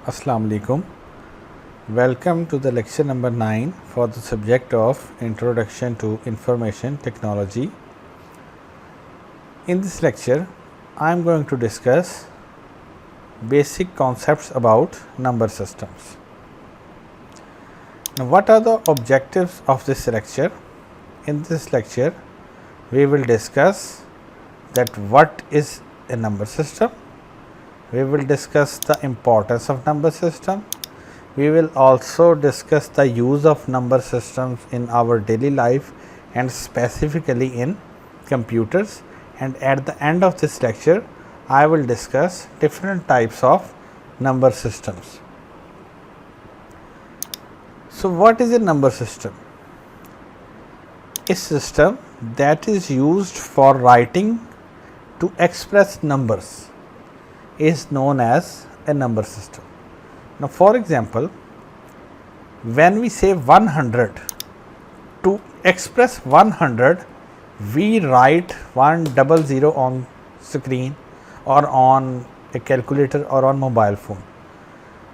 Assalamu alaikum. Welcome to the lecture number 9 for the subject of Introduction to Information Technology. In this lecture, I am going to discuss basic concepts about number systems. Now, what are the objectives of this lecture? In this lecture, we will discuss that what is a number system. We will discuss the importance of number system. We will also discuss the use of number systems in our daily life and specifically in computers. And at the end of this lecture, I will discuss different types of number systems. So, what is a number system? A system that is used for writing to express numbers is known as a number system. Now, for example, when we say 100, to express 100, we write 100 on screen or on a calculator or on mobile phone.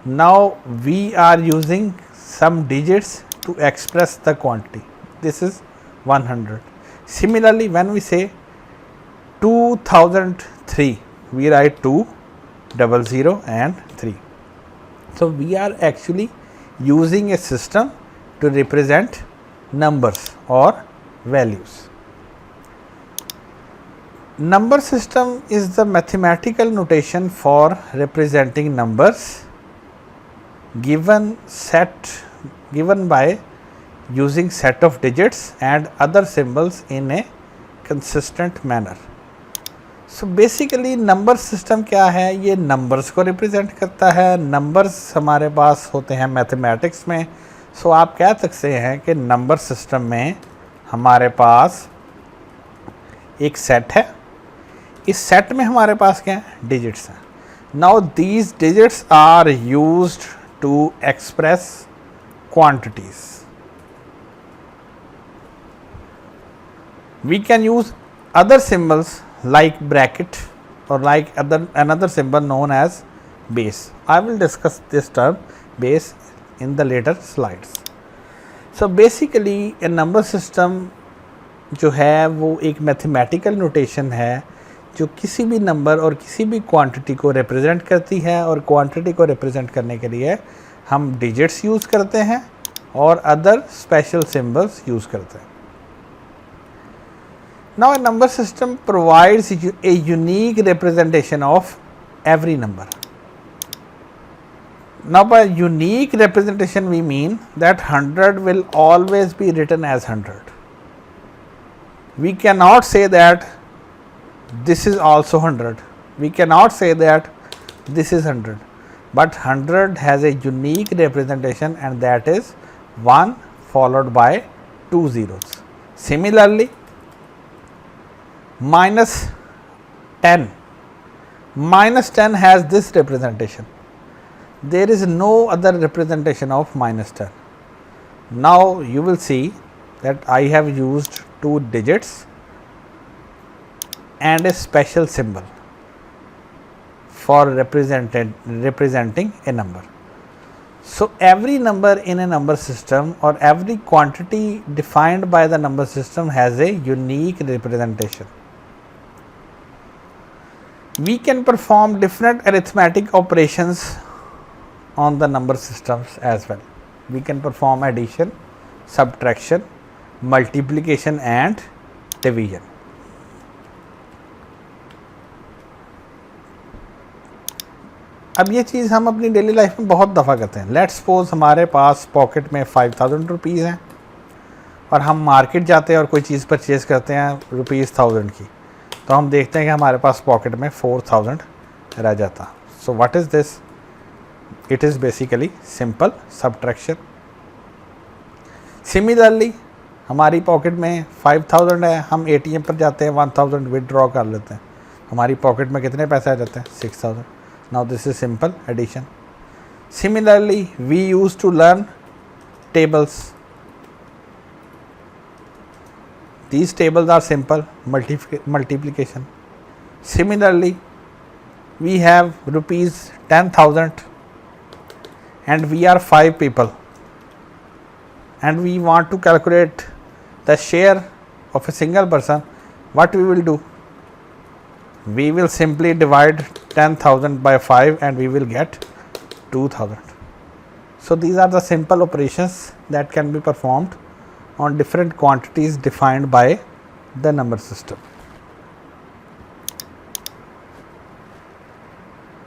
Now, we are using some digits to express the quantity. This is 100. Similarly, when we say 2003, we write 200 and 3. So, we are actually using a system to represent numbers or values. Number system is the mathematical notation for representing numbers given by using set of digits and other symbols in a consistent manner. So basically number system क्या है? ये numbers को represent करता है. Numbers हमारे पास होते हैं mathematics में. सो आप कह सकते हैं कि नंबर सिस्टम में हमारे पास एक सेट है. इस सेट में हमारे पास क्या है? डिजिट्स हैं. Now these digits are used to express quantities. We can use other symbols like bracket or like another symbol known as base. I will discuss this term base in the later slides. So basically a number system जो है वो एक mathematical notation है जो किसी भी number और किसी भी क्वांटिटी को रिप्रेजेंट करती है, और क्वांटिटी को रिप्रेजेंट करने के लिए हम डिजिट्स यूज़ करते हैं और अदर स्पेशल सिम्बल्स यूज़ करते हैं. Now, a number system provides a unique representation of every number. Now, by unique representation we mean that 100 will always be written as 100. We cannot say that this is also 100. We cannot say that this is 100. But 100 has a unique representation, and that is 1 followed by 2 zeros. Similarly, minus 10 has this representation. There is no other representation of minus 10. Now you will see that I have used 2 digits and a special symbol for representing a number. So every number in a number system or every quantity defined by the number system has a unique representation. We can perform different arithmetic operations on the number systems as well. We can perform addition, subtraction, multiplication and division. अब ये चीज़ हम अपनी daily life में बहुत दफ़ा करते हैं. Let's suppose हमारे पास पॉकेट में 5000 रुपीज़ हैं और हम मार्केट जाते हैं और कोई चीज़ परचेज़ करते हैं ₹1000 की, तो हम देखते हैं कि हमारे पास पॉकेट में 4000 रह जाता. So what is this? It is basically simple subtraction. Similarly हमारी पॉकेट में 5000 है, हम एटीएम पर जाते हैं 1000 विदड्रॉ कर लेते हैं, हमारी पॉकेट में कितने पैसे आ जाते हैं? 6000. Now this is simple addition. Similarly we use to learn tables. These tables are simple multiplication. Similarly, we have rupees 10,000 and we are 5 people and we want to calculate the share of a single person, what we will do? We will simply divide 10,000 by 5 and we will get 2,000. So, these are the simple operations that can be performed on different quantities defined by the number system.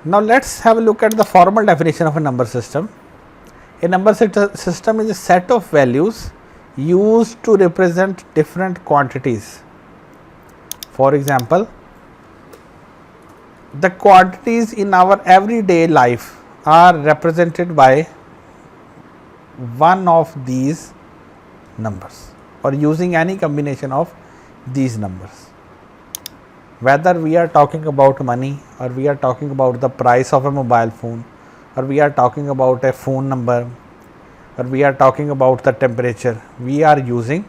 Now, let us have a look at the formal definition of a number system. A number system is a set of values used to represent different quantities. For example, the quantities in our everyday life are represented by one of these numbers or using any combination of these numbers. Whether we are talking about money or we are talking about the price of a mobile phone or we are talking about a phone number or we are talking about the temperature, we are using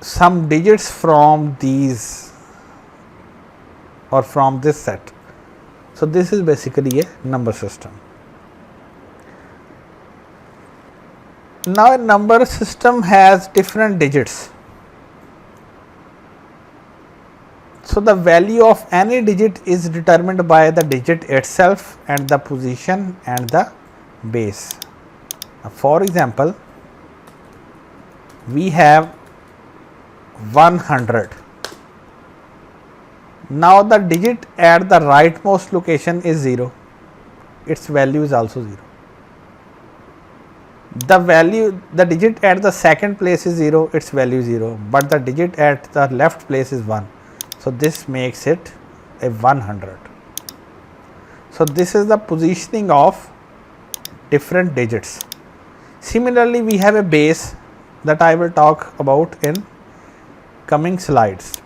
some digits from these or from this set. So, this is basically a number system. Now, a number system has different digits. So, the value of any digit is determined by the digit itself and the position and the base. For example, we have 100. Now, the digit at the rightmost location is 0, its value is also 0. The digit at the second place is 0, its value is 0, but the digit at the left place is 1. So, this makes it a 100. So, this is the positioning of different digits. Similarly, we have a base that I will talk about in coming slides.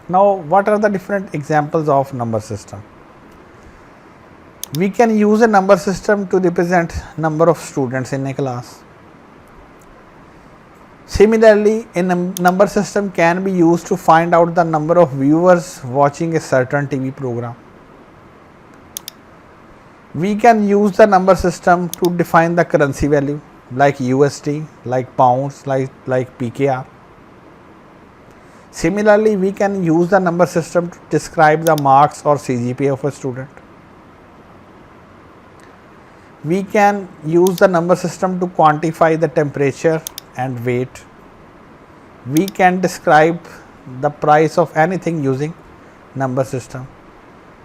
Now, what are the different examples of number system? We can use a number system to represent number of students in a class. Similarly, a number system can be used to find out the number of viewers watching a certain TV program. We can use the number system to define the currency value like USD, like pounds, like PKR. Similarly, we can use the number system to describe the marks or CGPA of a student. We can use the number system to quantify the temperature and weight. We can describe the price of anything using number system.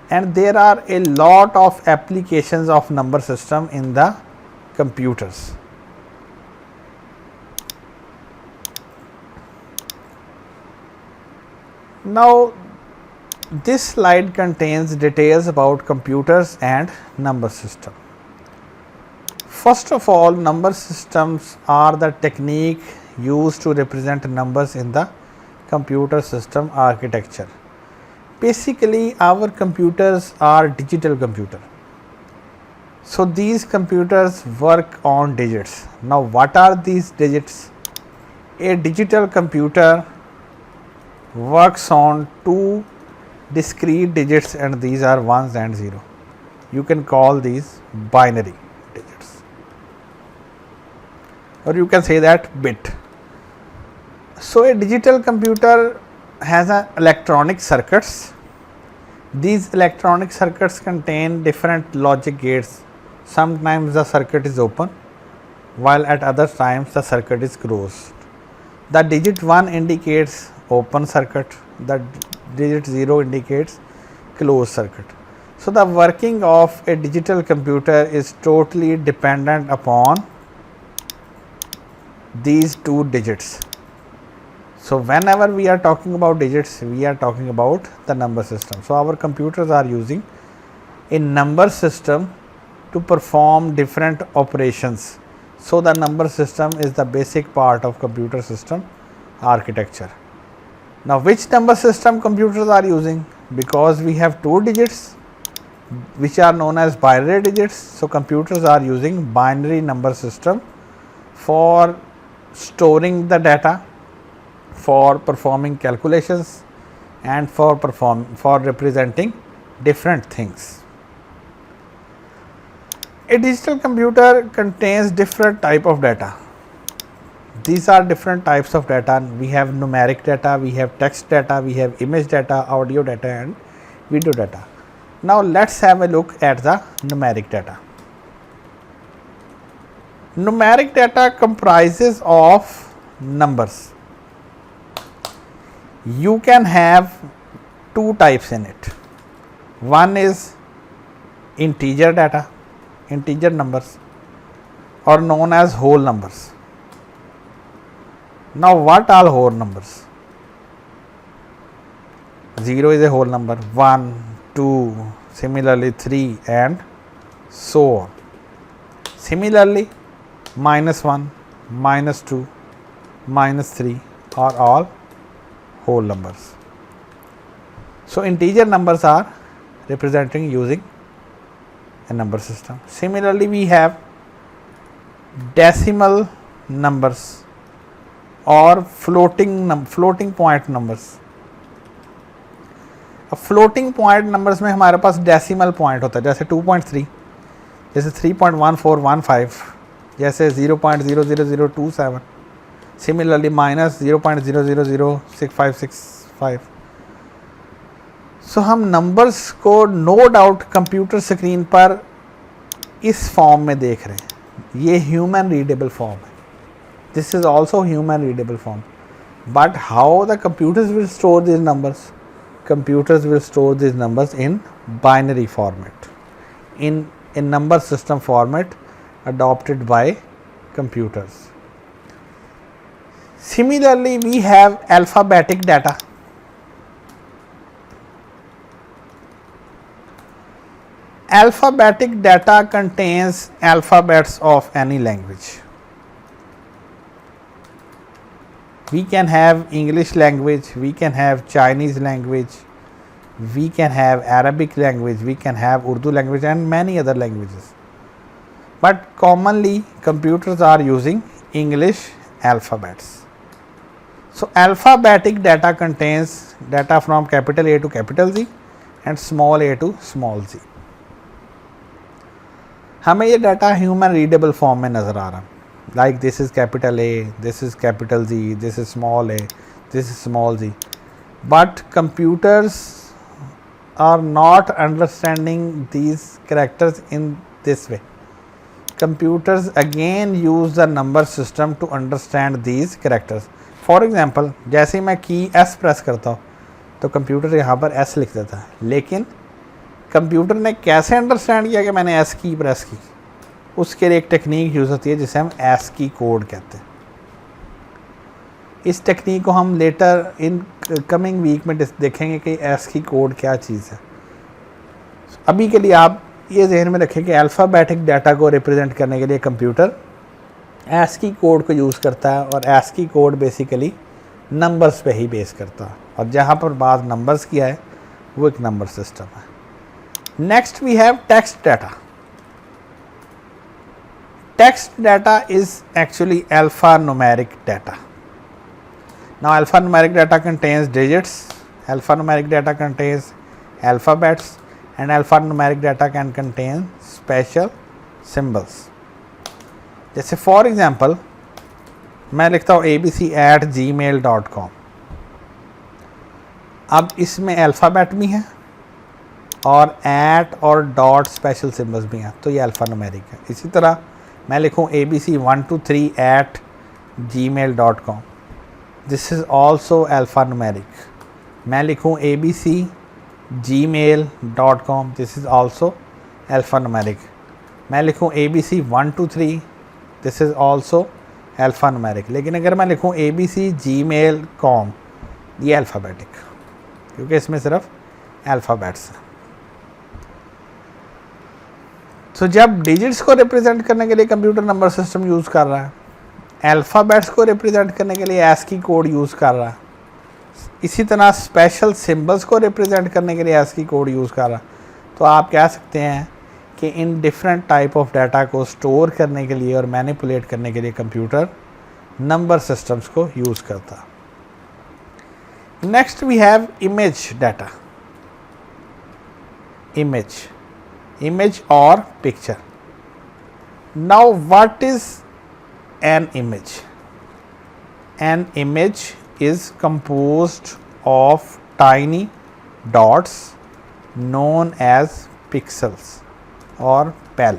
And there are a lot of applications of number system in the computers. Now, this slide contains details about computers and number system. First of all, number systems are the technique used to represent numbers in the computer system architecture. Basically, our computers are digital computer. So, these computers work on digits. Now, what are these digits? A digital computer works on two discrete digits and these are ones and zero. You can call these binary digits, or you can say that bit. So, a digital computer has electronic circuits. These electronic circuits contain different logic gates. Sometimes the circuit is open, while at other times the circuit is closed. The digit 1 indicates open circuit, the digit 0 indicates closed circuit. So, the working of a digital computer is totally dependent upon these two digits. So, whenever we are talking about digits, we are talking about the number system. So, our computers are using a number system to perform different operations. So, the number system is the basic part of computer system architecture. Now, which number system computers are using? Because we have two digits which are known as binary digits. So, computers are using binary number system for storing the data, for performing calculations and for representing different things. A digital computer contains different type of data. These are different types of data. We have numeric data, we have text data, we have image data, audio data and video data. Now let's have a look at the numeric data. Numeric data comprises of numbers. You can have two types in it. One is integer data, integer numbers, or known as whole numbers. Now what are whole numbers? 0 is a whole number, 1, 2, similarly 3 and so on. Similarly -1, -2, -3 are all whole numbers. So integer numbers are representing using a number system. Similarly we have decimal numbers or floating point numbers. अब floating point numbers में हमारे पास decimal point होता है, जैसे 2.3, जैसे 3.1415, जैसे 0.00027, similarly -0.0006565. सो हम numbers को नो डाउट कंप्यूटर स्क्रीन पर इस फॉर्म में देख रहे हैं. ये ह्यूमन रीडेबल फॉर्म है. This is also human readable form. But how the computers will store this numbers? Computers will store these numbers in binary format, in a number system format adopted by computers. Similarly, we have alphabetic data. Alphabetic data contains alphabets of any language. We can have English language, we can have Chinese language, we can have Arabic language, we can have Urdu language and many other languages. But commonly computers are using English alphabets. So alphabetic data contains data from capital A to capital Z and small a to small z. हमें ये data human readable form में नज़र आ रहा है. Like this is capital A, this is capital Z, this is small a, this is small z. But computers are not understanding these characters in this way. Computers again use the number system to understand these characters. For example, जैसे मैं की S press करता हूँ तो computer यहाँ पर S लिख देता है, लेकिन कंप्यूटर ने कैसे अंडरस्टैंड किया कि मैंने S की प्रेस की? उसके लिए एक टेक्निक यूज़ होती है जिसे हम ASCII कोड कहते हैं. इस टेक्निक को हम लेटर इन कमिंग वीक में देखेंगे कि ASCII कोड क्या चीज़ है. अभी के लिए आप ये जहन में रखें कि अल्फ़ाबेटिक डाटा को रिप्रेजेंट करने के लिए कंप्यूटर ASCII कोड को यूज़ करता है और ASCII कोड बेसिकली नंबर्स पे ही बेस करता है, और जहाँ पर बात नंबर्स की है वो एक नंबर सिस्टम है. Next we have text data. Text data is actually alphanumeric data. Now alphanumeric data contains digits, alphanumeric data contains alphabets, and alphanumeric data can contain special symbols. जैसे फॉर एग्जाम्पल मैं लिखता हूँ abc@gmail.com. अब इसमें alphabet भी हैं और eight और डॉट स्पेशल सिम्बल्स भी हैं, तो ये अल्फ़ानुमेरिक है. इसी तरह मैं लिखूँ abc123@gmail.com. This is also alphanumeric. मैं लिखूँ abc@gmail.com. This is also alphanumeric. मैं लिखूँ abc123, दिस इज़ ऑल्सो अल्फ़ानुमेरिक. लेकिन अगर मैं लिखूँ abc@gmail.com, ये अल्फ़ाबेटिक, क्योंकि इसमें सिर्फ अल्फ़ाबेट्स हैं. तो जब डिजिट्स को रिप्रेजेंट करने के लिए कंप्यूटर नंबर सिस्टम यूज़ कर रहा है, अल्फ़ाबेट्स को रिप्रेजेंट करने के लिए ASCII कोड यूज़ कर रहा है, इसी तरह स्पेशल सिंबल्स को रिप्रेजेंट करने के लिए ASCII कोड यूज़ कर रहा है, तो आप कह सकते हैं कि इन डिफरेंट टाइप ऑफ डाटा को स्टोर करने के लिए और मैनिपुलेट करने के लिए कंप्यूटर नंबर सिस्टम्स को यूज़ करता है. Next we have image data. Image or picture. Now what is an image? An image is composed of tiny dots known as pixels और पेल।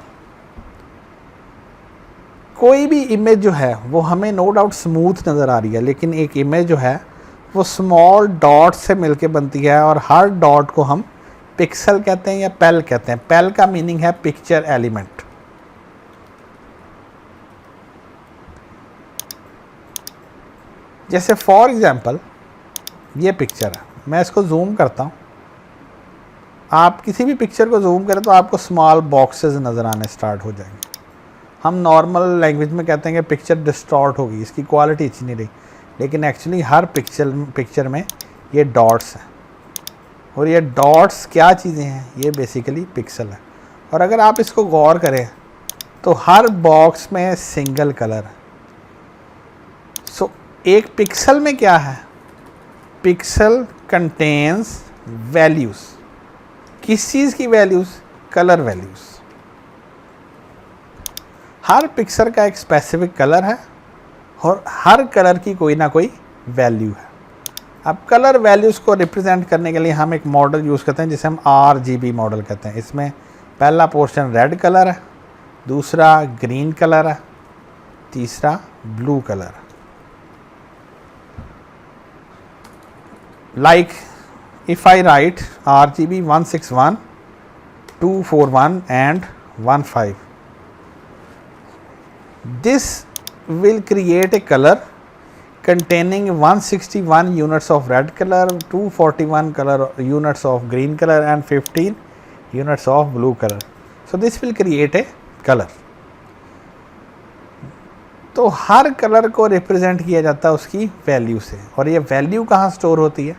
कोई भी इमेज जो है वो हमें नो डाउट स्मूथ नज़र आ रही है, लेकिन एक इमेज जो है वो स्मॉल डॉट से मिलके बनती है और हर डॉट को हम पिक्सल कहते हैं या पेल कहते हैं। पेल का मीनिंग है पिक्चर एलिमेंट। जैसे फॉर एग्जांपल ये पिक्चर है, मैं इसको जूम करता हूँ। आप किसी भी पिक्चर को जूम करें तो आपको स्मॉल बॉक्सेस नज़र आने स्टार्ट हो जाएंगे। हम नॉर्मल लैंग्वेज में कहते हैं कि पिक्चर डिस्टॉर्ट होगी, इसकी क्वालिटी अच्छी नहीं रही, लेकिन एक्चुअली हर पिक्चर में ये डॉट्स हैं और ये डॉट्स क्या चीज़ें हैं? ये बेसिकली पिक्सल है। और अगर आप इसको गौर करें तो हर बॉक्स में सिंगल कलर है। सो एक पिक्सल में क्या है? Pixel contains values. किस चीज़ की वैल्यूज़? Colour values. हर पिक्सल का एक स्पेसिफिक कलर है और हर कलर की कोई ना कोई वैल्यू है। अब कलर वैल्यूज़ को रिप्रेजेंट करने के लिए हम एक मॉडल यूज़ करते हैं जिसे हम RGB मॉडल कहते हैं। इसमें पहला पोर्शन रेड कलर है, दूसरा ग्रीन कलर है, तीसरा ब्लू कलर है। Like if I write RGB 161, 241 and 15, this will create a color containing 161 units of red color, 241 units of green color and 15 units of blue color. So this will create a color. तो हर colour को represent किया जाता है उसकी value से, और ये value कहाँ स्टोर होती है?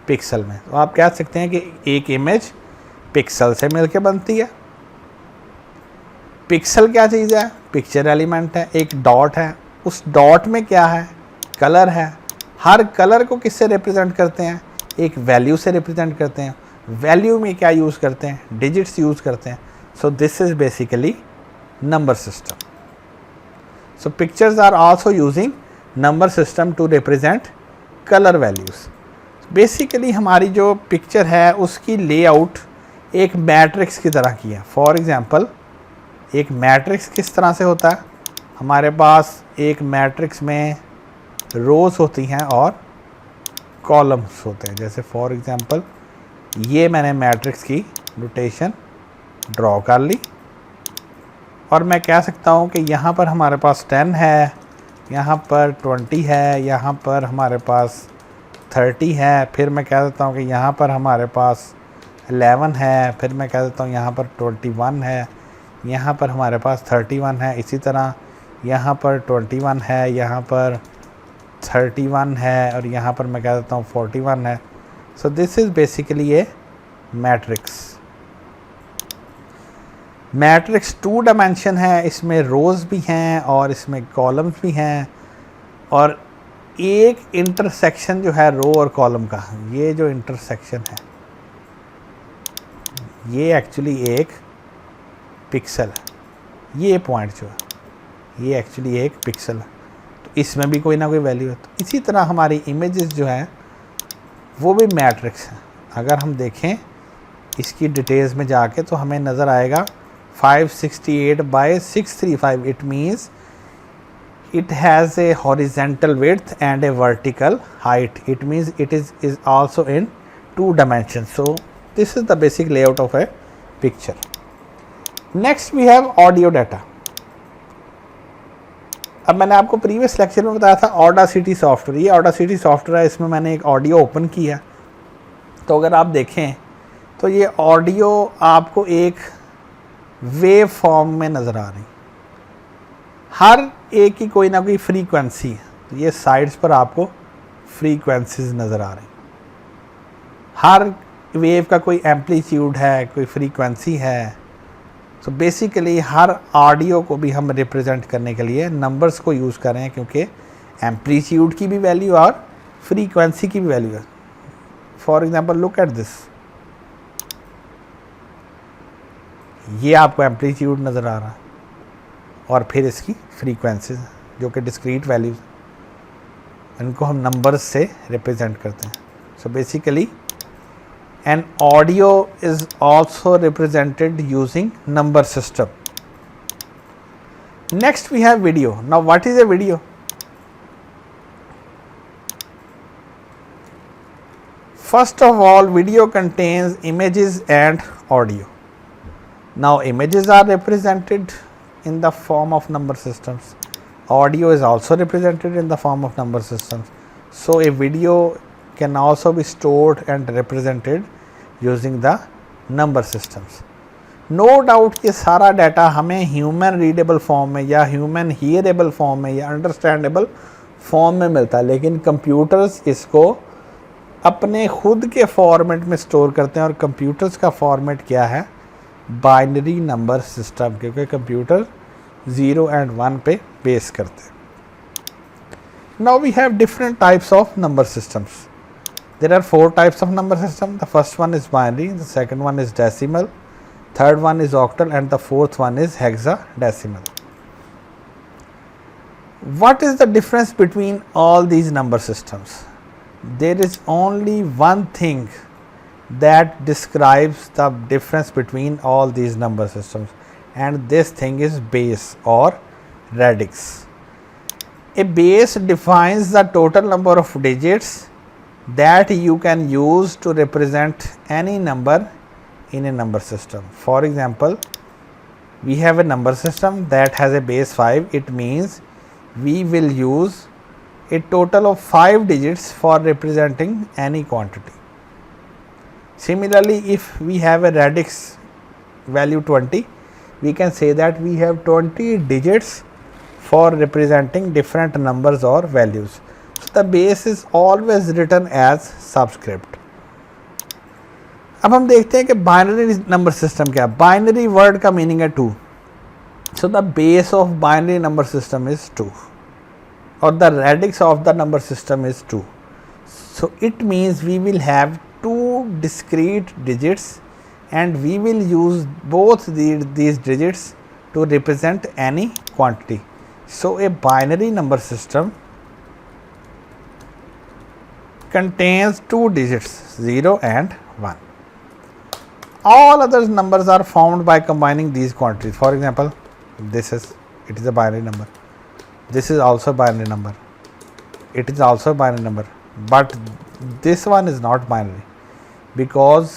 पिक्सल में। तो आप कह सकते हैं कि एक इमेज पिक्सल से मिलकर बनती है। पिक्सल क्या चीज़ है? पिक्चर एलिमेंट है। एक डॉट है, उस डॉट में क्या है? कलर है। हर कलर को किससे रिप्रेजेंट करते हैं? एक वैल्यू से रिप्रेजेंट करते हैं। वैल्यू में क्या यूज़ करते हैं? डिजिट्स यूज़ करते हैं। So this is basically number system. So pictures are also using number system to represent colour values. Basically हमारी जो पिक्चर है उसकी लेआउट एक मैट्रिक्स की तरह की है। फॉर एग्ज़ाम्पल एक मैट्रिक्स किस तरह से होता है? हमारे पास एक मैट्रिक्स में रोज़ होती हैं और कॉलम्स होते हैं। जैसे फॉर एग्ज़ाम्पल ये मैंने मैट्रिक्स की नोटेशन ड्रॉ कर ली और मैं कह सकता हूँ कि यहाँ पर हमारे पास 10 है, यहाँ पर 20 है, यहाँ पर हमारे पास 30 है, फिर मैं कह देता हूँ कि यहाँ पर हमारे पास 11 है, फिर मैं कह देता हूँ यहाँ पर 21 है, यहाँ पर हमारे पास 31 है, इसी तरह यहाँ पर 21 है, यहाँ पर 31 है और यहाँ पर मैं कह देता हूँ 41 है। सो this is basically A matrix. Matrix 2 dimension है, इसमें रोज़ भी हैं और इसमें कॉलम्स भी हैं, और एक इंटरसेक्शन जो है रो और कॉलम का, ये जो इंटरसेक्शन है ये एक्चुअली एक पिक्सल है। ये पॉइंट जो है ये एक्चुअली एक पिक्सल है, तो इसमें भी कोई ना कोई वैल्यू है। तो इसी तरह हमारी इमेजेस जो है वो भी मैट्रिक्स हैं। अगर हम देखें इसकी डिटेल्स में जाके तो हमें नज़र आएगा 568 by 635. It means it has a horizontal width and a vertical height. It means it is also in 2 dimensions. So this is the basic layout of a picture. Next we have audio data. अब मैंने आपको previous lecture में बताया था Audacity software. ये Audacity software है, इसमें मैंने एक ऑडियो ओपन किया। तो अगर आप देखें तो ये ऑडियो आपको एक वेव फॉर्म में नज़र आ रही, हर एक की कोई ना कोई फ्रीक्वेंसी है। तो ये साइड्स पर आपको फ्रीक्वेंसीज नज़र आ रही, हर वेव का कोई एम्पलीट्यूड है, कोई फ्रीक्वेंसी है। सो बेसिकली हर ऑडियो को भी हम रिप्रेजेंट करने के लिए नंबर्स को यूज़ कर रहे हैं, क्योंकि एम्पलीट्यूड की भी वैल्यू और फ्रीक्वेंसी की भी वैल्यू है। For example look at this, ये आपको एम्पलीट्यूड नज़र आ रहा है और फिर इसकी फ्रीक्वेंसीज जो कि डिस्क्रीट वैल्यूज, इनको हम नंबर्स से रिप्रेजेंट करते हैं. So basically an audio is also represented using number system. Next we have video. Now what is a video? First of all, video contains images and audio. Now images are represented in the form of number systems. Audio is also represented in the form of number systems. So a video can also be stored and represented using the number systems. No doubt ये सारा data हमें human readable form में या human हियरेबल form में या understandable form में मिलता है, लेकिन कंप्यूटर्स इसको अपने खुद के फॉर्मेट में स्टोर करते हैं. और कंप्यूटर्स का फॉर्मेट क्या है? बाइनरी नंबर सिस्टम, क्योंकि कंप्यूटर 0 एंड 1 पे बेस करते हैं. Now we have different types of number systems. There are 4 types of number system. The first one is binary, the second one is decimal, third one is octal and the fourth one is hexadecimal. What is the difference between all these number systems? There is only one thing that describes the difference between all these number systems, and this thing is base or radix. A base defines the total number of digits that you can use to represent any number in a number system. For example, we have a number system that has a base 5. It means we will use a total of 5 digits for representing any quantity. Similarly, if we have a radix value 20, we can say that we have 20 digits for representing different numbers or values. So the base is always written as subscript. अब हम देखते हैं कि binary number system क्या है. Binary word का meaning है 2. So the base of binary number system is 2. Or the radix of the number system is 2. So it means we will have 2 discrete digits and we will use both these digits to represent any quantity. So a binary number system contains 2 digits 0 and 1. All other numbers are formed by combining these quantities. For example, it is a binary number. This is also a binary number. It is also a binary number, but this one is not binary because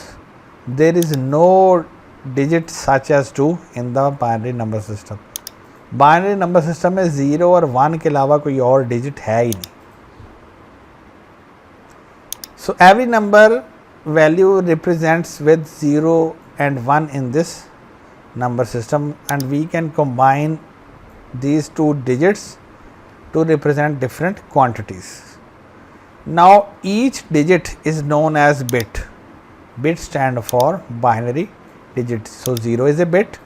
there is no digit such as 2 in the binary number system. Binary number system में 0 और 1 के अलावा कोई और digit है ही नहीं. So every number value represents with 0 and 1 in this number system, and we can combine these 2 digits to represent different quantities. Now each digit is known as bit. Bit stand for binary digit. So 0 is a bit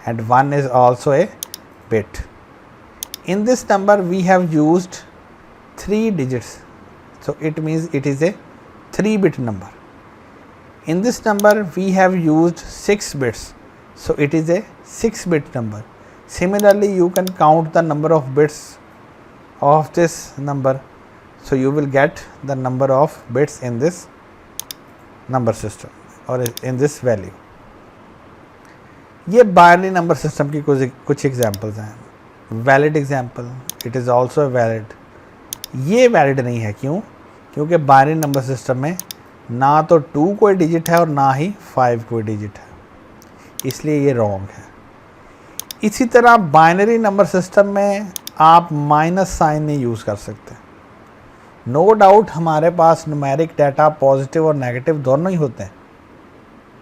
and 1 is also a bit. In this number we have used 3 digits. So it means it is a 3-bit number. In this number we have used 6 bits. So it is a 6-bit number. Similarly, you can count the number of bits of this number, so you will get the number of bits in this number system or in this value. ये binary number system की कुछ examples हैं. Valid example, it is also valid. ये valid नहीं है. क्यों? क्योंकि binary number system में ना तो 2 कोई डिजिट है और ना ही 5 कोई डिजिट है, इसलिए ये रॉन्ग है. इसी तरह बाइनरी नंबर सिस्टम में आप माइनस साइन नहीं यूज़ कर सकते. नो डाउट हमारे पास न्यूमेरिक डाटा पॉजिटिव और नेगेटिव दोनों ही होते हैं,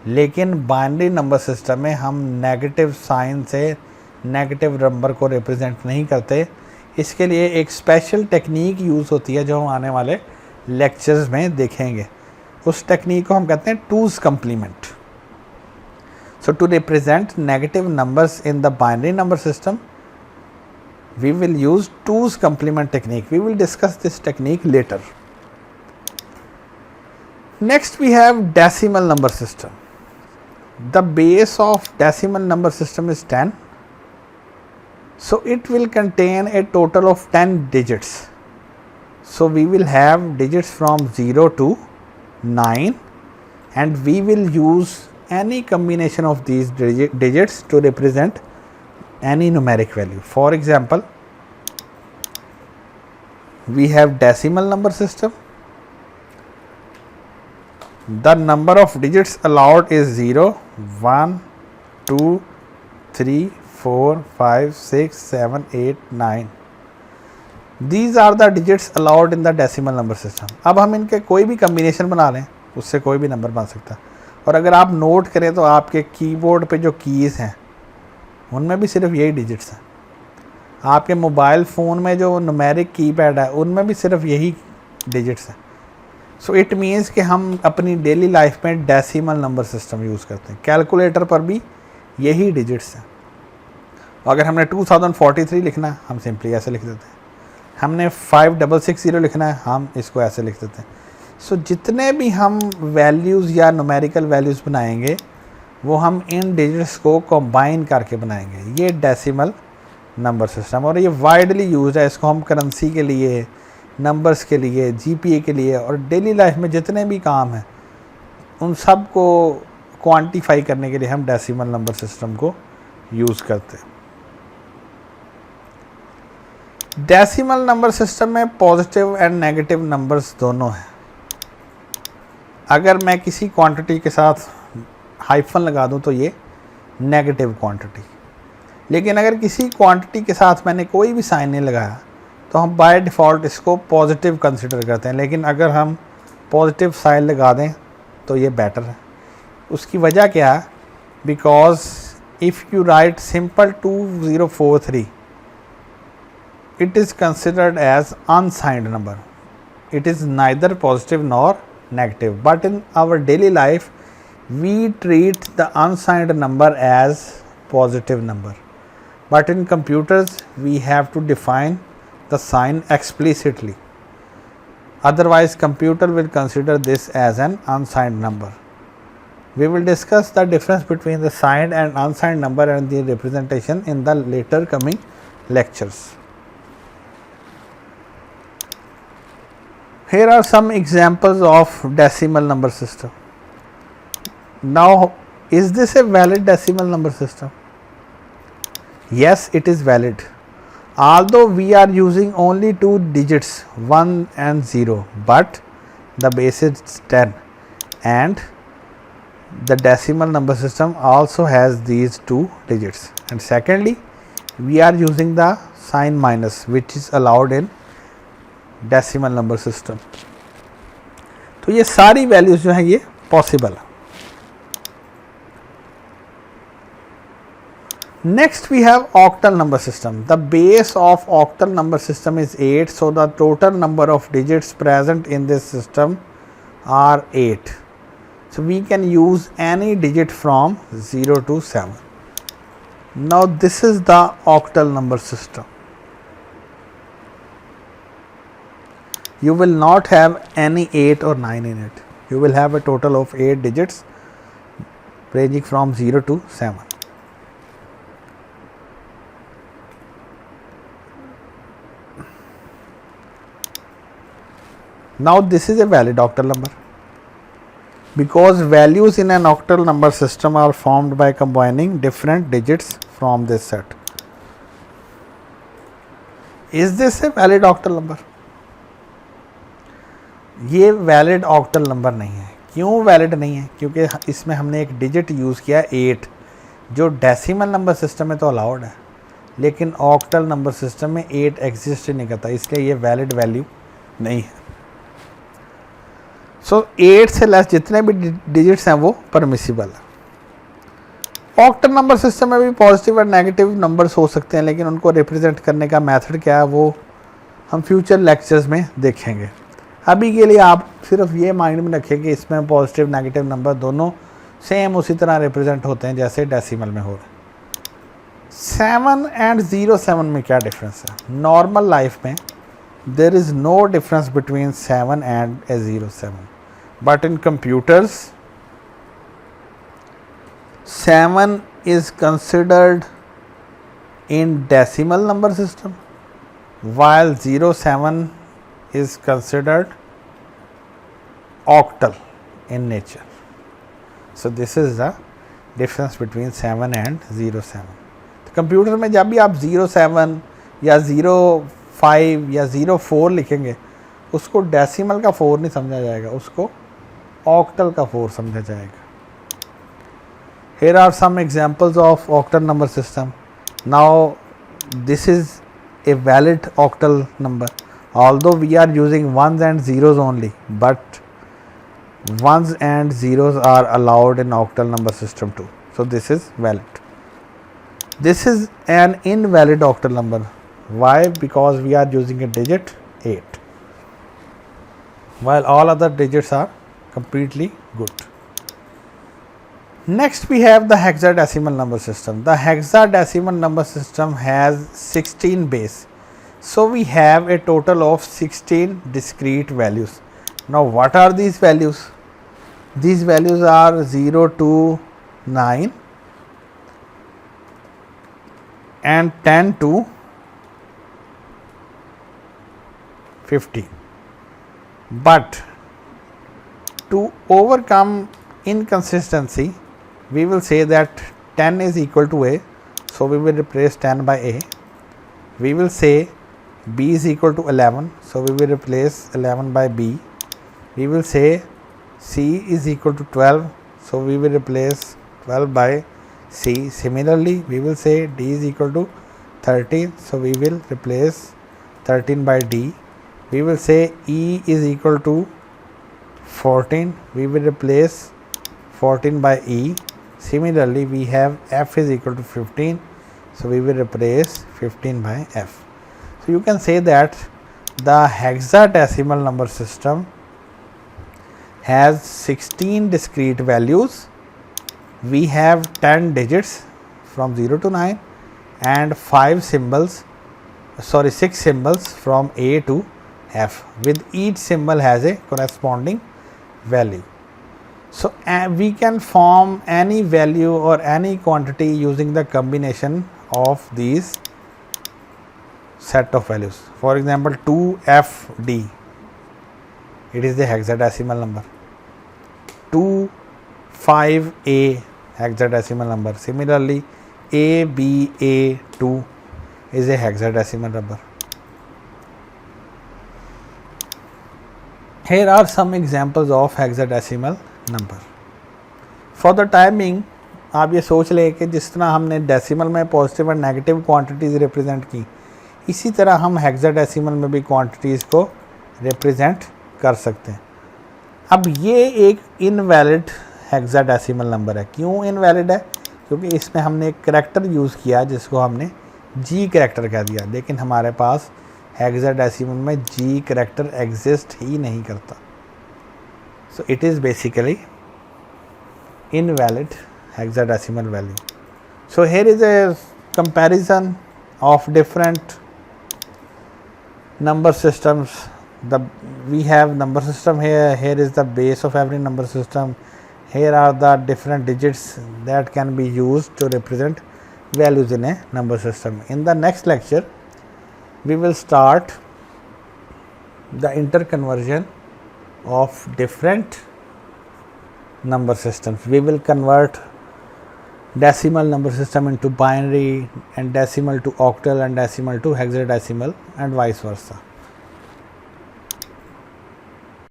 लेकिन बाइनरी नंबर सिस्टम में हम नेगेटिव साइन से नेगेटिव नंबर को रिप्रेजेंट नहीं करते. इसके लिए एक स्पेशल टेक्निक यूज़ होती है जो हम आने वाले लेक्चर्स में देखेंगे. उस टेक्निक को हम कहते हैं 2's complement. So to represent negative numbers in the binary number system, we will use 2's complement technique. We will discuss this technique later. Next we have decimal number system. The base of decimal number system is 10 So it will contain a total of 10 digits. So we will have digits from 0 to 9, and we will use any combination of these digits to represent any numeric value. For example, we have decimal number system. The number of digits allowed is 0, 1, 2, 3, 4, 5, 6, 7, 8, 9. These are the digits allowed in the decimal number system. अब हम इनके कोई भी combination बना लें, उससे कोई भी नंबर बन सकता है. और अगर आप नोट करें तो आपके कीबोर्ड पे जो कीज़ हैं उनमें भी सिर्फ यही डिजिट्स हैं. आपके मोबाइल फ़ोन में जो न्यूमेरिक कीपैड है उनमें भी सिर्फ यही डिजिट्स हैं. सो इट मीन्स कि हम अपनी डेली लाइफ में डेसिमल नंबर सिस्टम यूज़ करते हैं. कैलकुलेटर पर भी यही डिजिट्स हैं. अगर हमने 2043 लिखना है हम सिंपली ऐसे लिख देते हैं. हमने 5660 लिखना है हम इसको ऐसे लिख देते हैं. सो जितने भी हम वैल्यूज़ या न्यूमेरिकल वैल्यूज़ बनाएंगे वो हम इन डिजिट्स को कंबाइन करके बनाएंगे. ये डेसिमल नंबर सिस्टम, और ये वाइडली यूज़ है. इसको हम करेंसी के लिए, नंबर्स के लिए, जीपीए के लिए और डेली लाइफ में जितने भी काम हैं उन सब को क्वांटिफाई करने के लिए हम डेसिमल नंबर सिस्टम को यूज़ करते हैं. डेसिमल नंबर सिस्टम में पॉजिटिव एंड नेगेटिव नंबर्स दोनों हैं. अगर मैं किसी क्वांटिटी के साथ हाइफन लगा दूं तो ये नेगेटिव क्वांटिटी. लेकिन अगर किसी क्वांटिटी के साथ मैंने कोई भी साइन नहीं लगाया तो हम बाय डिफ़ॉल्ट इसको पॉजिटिव कंसिडर करते हैं. लेकिन अगर हम पॉजिटिव साइन लगा दें तो ये बेटर है. उसकी वजह क्या है? Because if you right simple 2043 it is considered as unsigned number. It is neither positive nor negative, but in our daily life we treat the unsigned number as positive number, but in computers we have to define the sign explicitly, otherwise computer will consider this as an unsigned number. We will discuss the difference between the signed and unsigned number and the representation in the later coming lectures. Here are some examples of decimal number system. Now, is this a valid decimal number system? Yes, it is valid. Although we are using only two digits 1 and 0, but the base is 10 and the decimal number system also has these two digits. And secondly, we are using the sign minus, which is allowed in decimal number system. तो ये सारी values जो हैं ये possible है. Next we have octal number system. The base of octal number system is 8, so the total number of digits present in this system are 8. So we can use any digit from 0 to 7. Now this is the octal number system. You will not have any 8 or 9 in it. You will have a total of 8 digits ranging from 0 to 7. Now this is a valid octal number because values in an octal number system are formed by combining different digits from this set. Is this a valid octal number? ये valid octal number नहीं है. क्यों valid नहीं है? क्योंकि इसमें हमने एक डिजिट यूज़ किया 8, जो डेसिमल नंबर सिस्टम में तो अलाउड है लेकिन ऑक्टल नंबर सिस्टम में 8 एग्जिस्ट नहीं करता, इसलिए ये वैलिड वैल्यू नहीं है. सो 8 से लेस जितने भी डिजिट्स हैं वो परमिसिबल है. ऑक्टल नंबर सिस्टम में भी पॉजिटिव और नेगेटिव नंबर्स हो सकते हैं, लेकिन उनको रिप्रेजेंट करने का मेथड क्या है वो हम फ्यूचर लेक्चर्स में देखेंगे. अभी के लिए आप सिर्फ ये माइंड में रखें कि इसमें पॉजिटिव नेगेटिव नंबर दोनों सेम उसी तरह रिप्रेजेंट होते हैं जैसे डेसिमल में हो रहे हैं. 7 and 07 में क्या डिफरेंस है? नॉर्मल लाइफ में there is no difference between 7 and a 07, but in computers 7 is considered in decimal number system, while 07 is considered octal in nature. So this is the difference between 7 and 07. तो computer में जब भी आप 07 या 05 या 04 लिखेंगे, उसको डेसिमल का 4 नहीं समझा जाएगा, उसको ऑक्टल का 4 समझा जाएगा. Here are some examples of octal number system. Now this is a valid octal number, although we are using ones and zeros only, but ones and zeros are allowed in octal number system too. So this is valid. This is an invalid octal number. Why? Because we are using a digit 8, while all other digits are completely good. Next we have the hexadecimal number system. The hexadecimal number system has 16 base. So we have a total of 16 discrete values. Now what are these values? These values are 0 to 9 and 10 to 15. But to overcome inconsistency, we will say that 10 is equal to A, so we will replace 10 by A. We will say B is equal to 11, so we will replace 11 by B. We will say C is equal to 12, so we will replace 12 by C. Similarly, we will say D is equal to 13, so we will replace 13 by D. We will say E is equal to 14, we will replace 14 by E. Similarly, we have F is equal to 15, so we will replace 15 by F. So you can say that the hexadecimal number system has 16 discrete values. We have 10 digits from 0 to 9 and 6 symbols from A to F, with each symbol has a corresponding value. So we can form any value or any quantity using the combination of these set of values. For example, 2FD, it is the hexadecimal number. 25A, hexadecimal number. Similarly, ABA2 is a hexadecimal number. Here are some examples of hexadecimal number. For the timing, आप ये सोच लें कि जिस तरह हमने decimal में positive और नेगेटिव क्वांटिटीज़ रिप्रेजेंट की, इसी तरह हम हेक्साडेसिमल में भी क्वांटिटीज़ को रिप्रेजेंट कर सकते हैं. अब ये एक इनवैलिड हेक्साडेसिमल नंबर है. क्यों इनवैलिड है? क्योंकि इसमें हमने एक करैक्टर यूज़ किया जिसको हमने जी करैक्टर कह दिया, लेकिन हमारे पास हेक्साडेसिमल में जी करैक्टर एग्जिस्ट ही नहीं करता. So it is basically invalid hexadecimal value. So here is a comparison of different number systems. We have number system here. Here is the base of every number system. Here are the different digits that can be used to represent values in a number system. In the next lecture, we will start the interconversion of different number systems. We will convert decimal number system into binary, and decimal to octal, and decimal to hexadecimal, and vice versa.